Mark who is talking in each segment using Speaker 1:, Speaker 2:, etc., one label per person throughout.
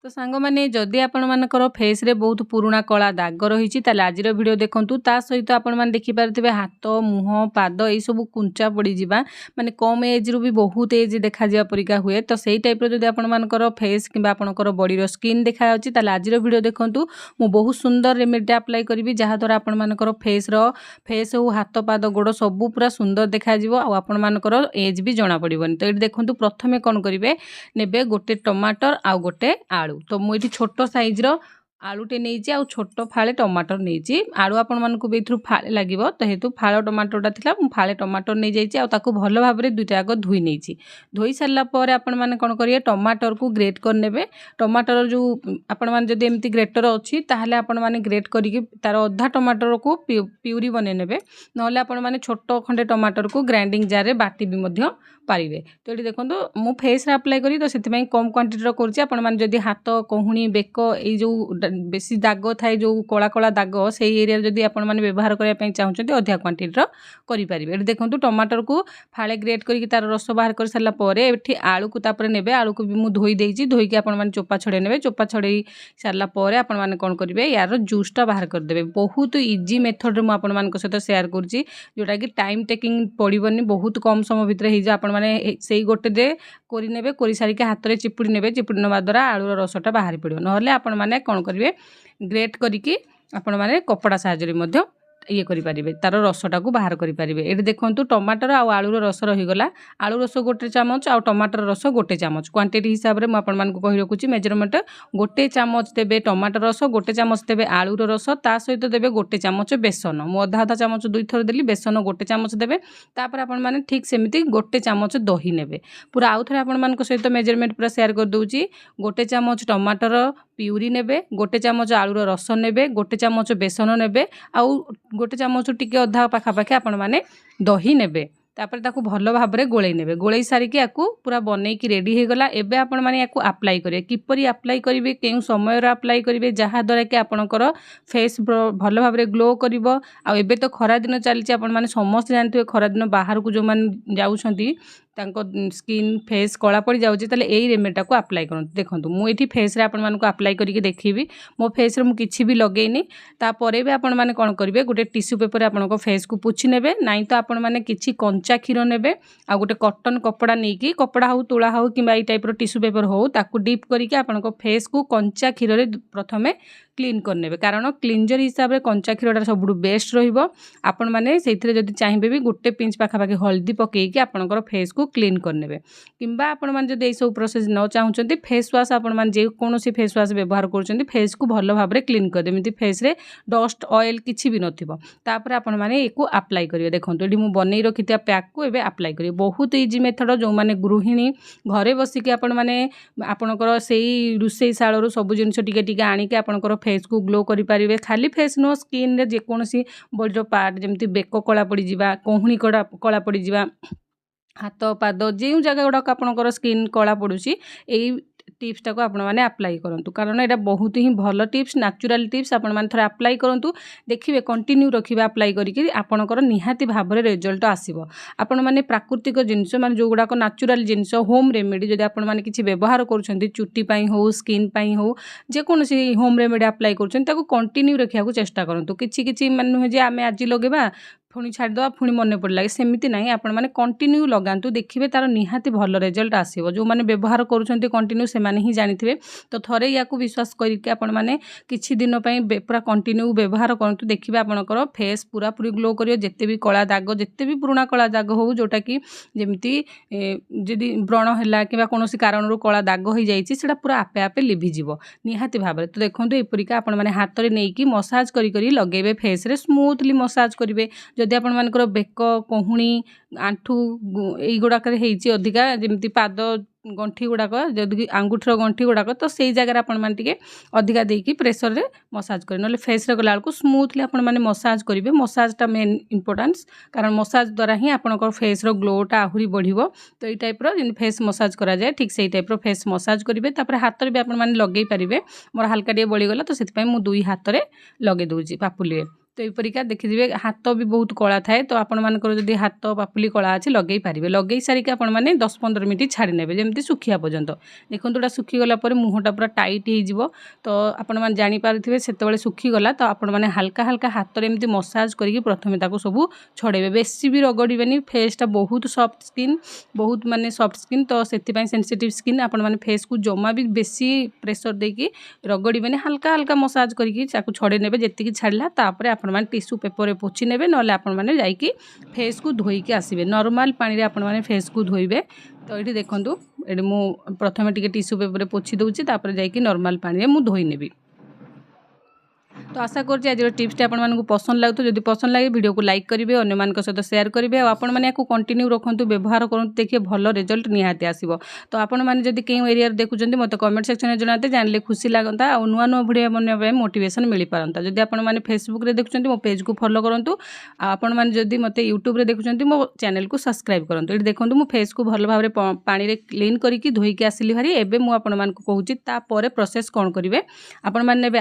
Speaker 1: तो सांग माने जदि आपण मानकर फेस रे बहुत पुराना कला दाग रही आज वीडियो देखंतु ता सहित आपण माने देखि पारथिबे हाथ मुह पाद ए सब कुंचा पड़ी जिबा माने कम एज रु भी बहुत एज देखा जिया परिका हुए तो सेही टाइप रो जदि आपण मानकर फेस किबा आपनकर बॉडी रो स्किन देखा जाउची ताले आज वीडियो देखंतु मु बहुत सुंदर रेमेडी अप्लाई करबी जहा द्वारा आपण मानकर फेस हो हाथ पाद गोड़ सब पूरा सुंदर देखा जिवो आ आपण मानकर एज भी जणा पड़िबनी। तो ये देखंतु प्रथमे कोन करिवे नेबे गोटे टमाटर आ गोटे आलू तो मुझे छोट साइज आलूटे नहीं आ छोट फाड़े टमाटर नहीं आलू आपण मानक भी फाड़े लगे तो हेतु फाड़ टमाटरटा था फाड़े टमाटर नहीं जाइए भल भाव में दुईटा जाक धोई नहीं धोई सारापर आपण मैंने कौन करेंगे टमाटर को ग्रेट करने टमाटर जो आपण मैंने जब एमती ग्रेटर अच्छी ताहले आपण मैंने ग्रेट करके तार अधा टमाटर को प्यूरी बने नेबे नहले आपण मैंने छोट खंडे टमाटर को ग्राइंडिंग जार बाटी भी पारे। तो ये देखो मु फेस अप्लाई करी तो से कम क्वांटिटी करुँच हाथ कहुणी बेक ये बेसी दाग थाए जो कला कला दाग से एरिया जदि आपण मैंने व्यवहार करने चाहते अधिका क्वांटिटी करेंगे। ये देखो टमाटर को फाड़े ग्रेट करके तार रस बाहर कर सारापर ये आलू को तापर नेबे आलू को भी मुझे धोई देती धोईकी आपण मैंने चोपा छड़े नेबे चोपा छड़े सारापर आपण मैंने कौन करेंगे यार जूसटा बाहर करदे बहुत इजी मेथड मुझे सहित सेयार करुँची जोटा कि टाइम टेकिंग पड़ोनी बहुत कम समय भितर हो मैंने से गोटे दे कोरी नेबे कोरी सारिके हाथ में चिपुड़ी नेबे चिपुड़ी नेबा द्वारा आलूर रसटा बाहरी पड़ो नहले आपण मैंने कौन करेंगे ग्रेट करिकी आपण मैंने कपड़ा साहाय्य ये करें तार रसटा को बाहर करेंगे। ये देखो टमाटर आलूर रस रहीगला आलू रस गोटे चामच आ टमाटर रस गोटे चामच क्वांटिटी हिसाब से मुझे कही रखुची मेजरमेंट गोटे चामच देवे टमाटर रस गोटे चामच देवे आलूर रस ता सहित देवे गोटे चामच बेसन मु अधा अधा चामच दुई थर देली बेसन गोटे चामच देवे तापर आपण मैंने ठीक सेमती गोटे चामच दही नेबे पूरा आउ थे आपण सहित मेजरमेंट पूरा शेयर कर दूची गोटे चामच टमाटर प्यूरी नेबे गोटे चामच आलूर रस नेबे गोटे चामच बेसन नेबे आउ गोटे चामच टिके अधा पाखापाखि आपण मैंने दही नेबे तापर ताकू भल भाव में गोले नेबे गोले सारिकी याकू पूरा बनईकी रेडी हो गला। एबे आपण माने याकू अप्लाई करिवे किपरि अप्लाई करिवे केउ समय रे अप्लाई करिवे जहा द्वारा कि आपणकर फेस भल भाव में ग्लो करिवो। आ एबे तो खरा दिन चलची आपण माने समस्त जानथिबे खरा दिन बाहर को जो माने जाउछंती तांको स्किन फेस कला पड़ जाउची ताले एई रेमेडीटा को अप्लाई करन। देखंतु मु एठी फेस रे आपण मानको अप्लाई करके देखिबी मो फेस रे मु किछि भी लगेइनी तापरे भी आपण माने कोन करिवे गोटे टिश्यू पेपर आपनको फेस को पोछि नेबे नाइ तो आपण माने किछि कंचा क्षीर नेबे आ गोटे कॉटन कपड़ा नेकी कपड़ा हो तुला हो कि एई टाइप रो टिश्यू पेपर हो ताकू डीप करके आपनको फेस को कंचा क्षीर रे प्रथमे क्लीन करने कारण क्लींजर हिसाब से कंचा क्षीरटा सब बेस्ट रहिबो। आपण माने सेथिरे जदि चाहिबे भी गोटे पिंच पाखापाखि हल्दी पकेकी आपणकर फेस को क्लीन करने किंबा आपण माने जदि सब प्रोसेस न चाहते फेस वाश आपण माने जे कोनोसी फेस वाश व्यवहार करछंती फेस को भल भाव में क्लीन कर देमिति फेस रे डस्ट ऑयल किछि भी नथिबो तापर आपण माने एको अप्लाई करिवे। देखंतु एठी मु बनै रखितिया पैक को एबे अप्लाई करिवे बहुत इजी मेथड जो माने गृहिणी घरे बसिकी आपण माने आपणकर सेई रुसेई शाळरू सब जिनिस टिके टिके आनिके आपणकर फेस को ग्लो करि पारिबे खाली फेस नो स्किन रे जे कोनोसी बॉडी पार्ट जेमति बेक कला पड़ी जिबा कोहुणी कला पड़ी जिबा हाथ पाद जो जगह गुड़ाक आपणकर स्किन कला पड़ुची एई टिप्सटा को आपण मैंने अप्लाई करूँ कारण यहाँ बहुत ही भल टिप्स नेचुरल टिप्स आपण मैंने थोड़ा अप्लाई करूँ देखिए कंटिन्यू रखिए अप्लाई करके आपणकर निहाती भाव में रिजल्ट आसो। आपण मैंने प्राकृतिक जिनस माने जो गुड़ाक नेचुरल जिनस होम रेमेडी जब आपण मैंने किसी व्यवहार करुँच चुट्टी हो स्किन हो जेकोसी होम रेमेडी अप्लाई करूँ कंटिन्यू रखा चेष्टा करूँ कि माने नुहे जे आम आज लगेगा पुणी छाड़देवा पुणी मन पड़ लगे सेमती ना आपण मैंने कंटिन्यू लगातु देखिए तार निहाती भल रिजल्ट आसो जो मैंने व्यवहार करुँच कंटिन्यू से ही जानी तो थरे या विश्वास करके आपण मैंने किछि दिन पूरा कंटिन्यू व्यवहार करूँ देखिए आपणकर फेस पूरा पूरी ग्लो करियो जेते भी कला दाग जेते भी पुराना कला दाग हो जोटा कि जमती जदि व्रण है कि कौन कारण कला दाग हो जाता पूरा आपे आपे लिभिजिव निहाती भाव में। तो देखो यपरिका आपण मैंने हाथ में नहीं मसाज करी लगेबे फेस रे स्मूथली मसाज करेंगे जदि आपण मानकर बेक कोहुणी आंठू युड़ाक अधिका जमी पाद गंठी गुड़ाक जदि आंगुठीर गंठी गुड़ाक तो से जगह आपण मैंने अधिका देकी प्रेसर रे मसाज करें ना फेस रे गला स्मूथली आपण मैंने मसाज करेंगे मसाजटा मेन इंपोर्टेंस कारण मसाज द्वारा ही आपंकर फेस रो ग्लोटा आहरी बढ़िबो। तो ये टाइप रो फेस मसाज करा जाए ठीक से टाइप रो फेस मसाज करेंगे तापर हाथ रे भी आपण मैंने लगे पारे मोर हल्का टे बड़ीगला तो से दुई हाथ में लगे दूची पापुली तो यहीपरिका देखिए हाथ भी बहुत कला थाए तो आपण मानकर जदि हाथ पापुली कला अच्छे लगे पारे लगे सारिक आपण मैंने 10-15 मिनट छाड़ी ने जमी सुखिया पर्यंत देखो यहाँ सुखीगला मुहटा पूरा टाइट हो तो आपण मैंने जानीपारे से सुखीगला तो आपण मैंने हल्का हल्का हाथ में एमती मसाज करके प्रथम सब छड़े बेसी भी रगड़े फेसटा बहुत सॉफ्ट स्किन बहुत माने सॉफ्ट स्किन तो से सेंसिटिव स्किन आपण मैंने फेस को जमा भी बेसी प्रेशर देकी रगड़े हल्का हल्का मसाज करके छड़े ने जी छाड़ा तापर आपण मैंने टिश्यू पेपर पोछि ने ना आपण मैंने जाइए फेस को धोईकी आसबे नॉर्मल पानी आपण मैंने फेस को धोइबे तो ये देखूँ ये मुझे प्रथम टी टिश्यू पेपर पोछि दूसरी तापर जाइए नॉर्मल पानी में धोई नेबी। तो आशा करुँच आज टिप्स आपण मानक पसंद लगुत जब पसंद लगे वीडियो को लाइक करेंगे अन्य मान सहित शेयर करेंगे और आपण मैंने कंटिन्यू रखु व्यवहार करूँ देखिए भल रिजल्ट निहाती आसो तो आपण मैंने जब कहीं एरिया देखुं मत कमेंट सेक्शन में जनाते जानले खुशी लगता और नुआ नुआ वीडियो बनवाई मोटिवेशन मिल पारता जब आपण मैंने फेसबुक रे देखुं मो पेज को फॉलो करूँ आपण मैंने जब मत यूट्यूब रे देखुं मो चैनल को सब्सक्राइब करूँ ये देखो मो फेस को भल भाव पानी रे क्लीन करके धोईकी आसिली भारी एबे मु आपण मानक कहूँ तापर प्रोसेस कौन करेंगे आपण मैंने नेबे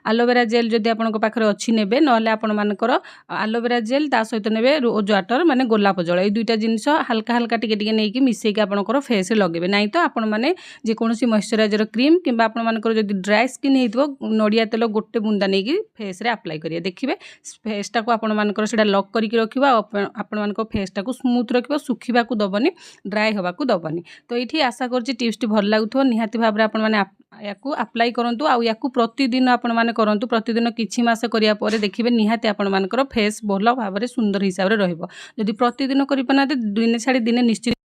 Speaker 1: आलोवेरा जेल जदि आपण पाखे अच्छी ने ना आपण मानकर आलोवेरा जेल ता सहित ने रोज वाटर माने गोलाप जल ये दुईटा जिनस हल्का हल्का टिके नहीं मिसेक आपंकर फेस लगे ना तो आपण मैंने जेकोसी मॉइस्चराइजर क्रीम कि आपण मानकर जदि ड्राई स्किन हो नड़िया तेल गोटे बुंदा नहीं फेस रे अप्लाई करिए देखिए फेसटा को आपण मानकर सेटा लॉक करके रखिबा आपण मानकर फेसटा को स्मूथ रखिबा सुखिबा को दबनी ड्राई होबा को दबनी तो ये आशा करछि टिप्स भल लागुथो निहाती भाव रे आपण माने याकू अप्लाई करंतु आ याकू प्रतिदिन आपण माने करंतु प्रतिदिन किछि मास करिया परे देखिबे निहाती आपण मानकर फेस भल भाव रे सुंदर हिसाब रे रहइबो जदि प्रतिदिन करि पनाते दिन छाड़ी दिन निश्चित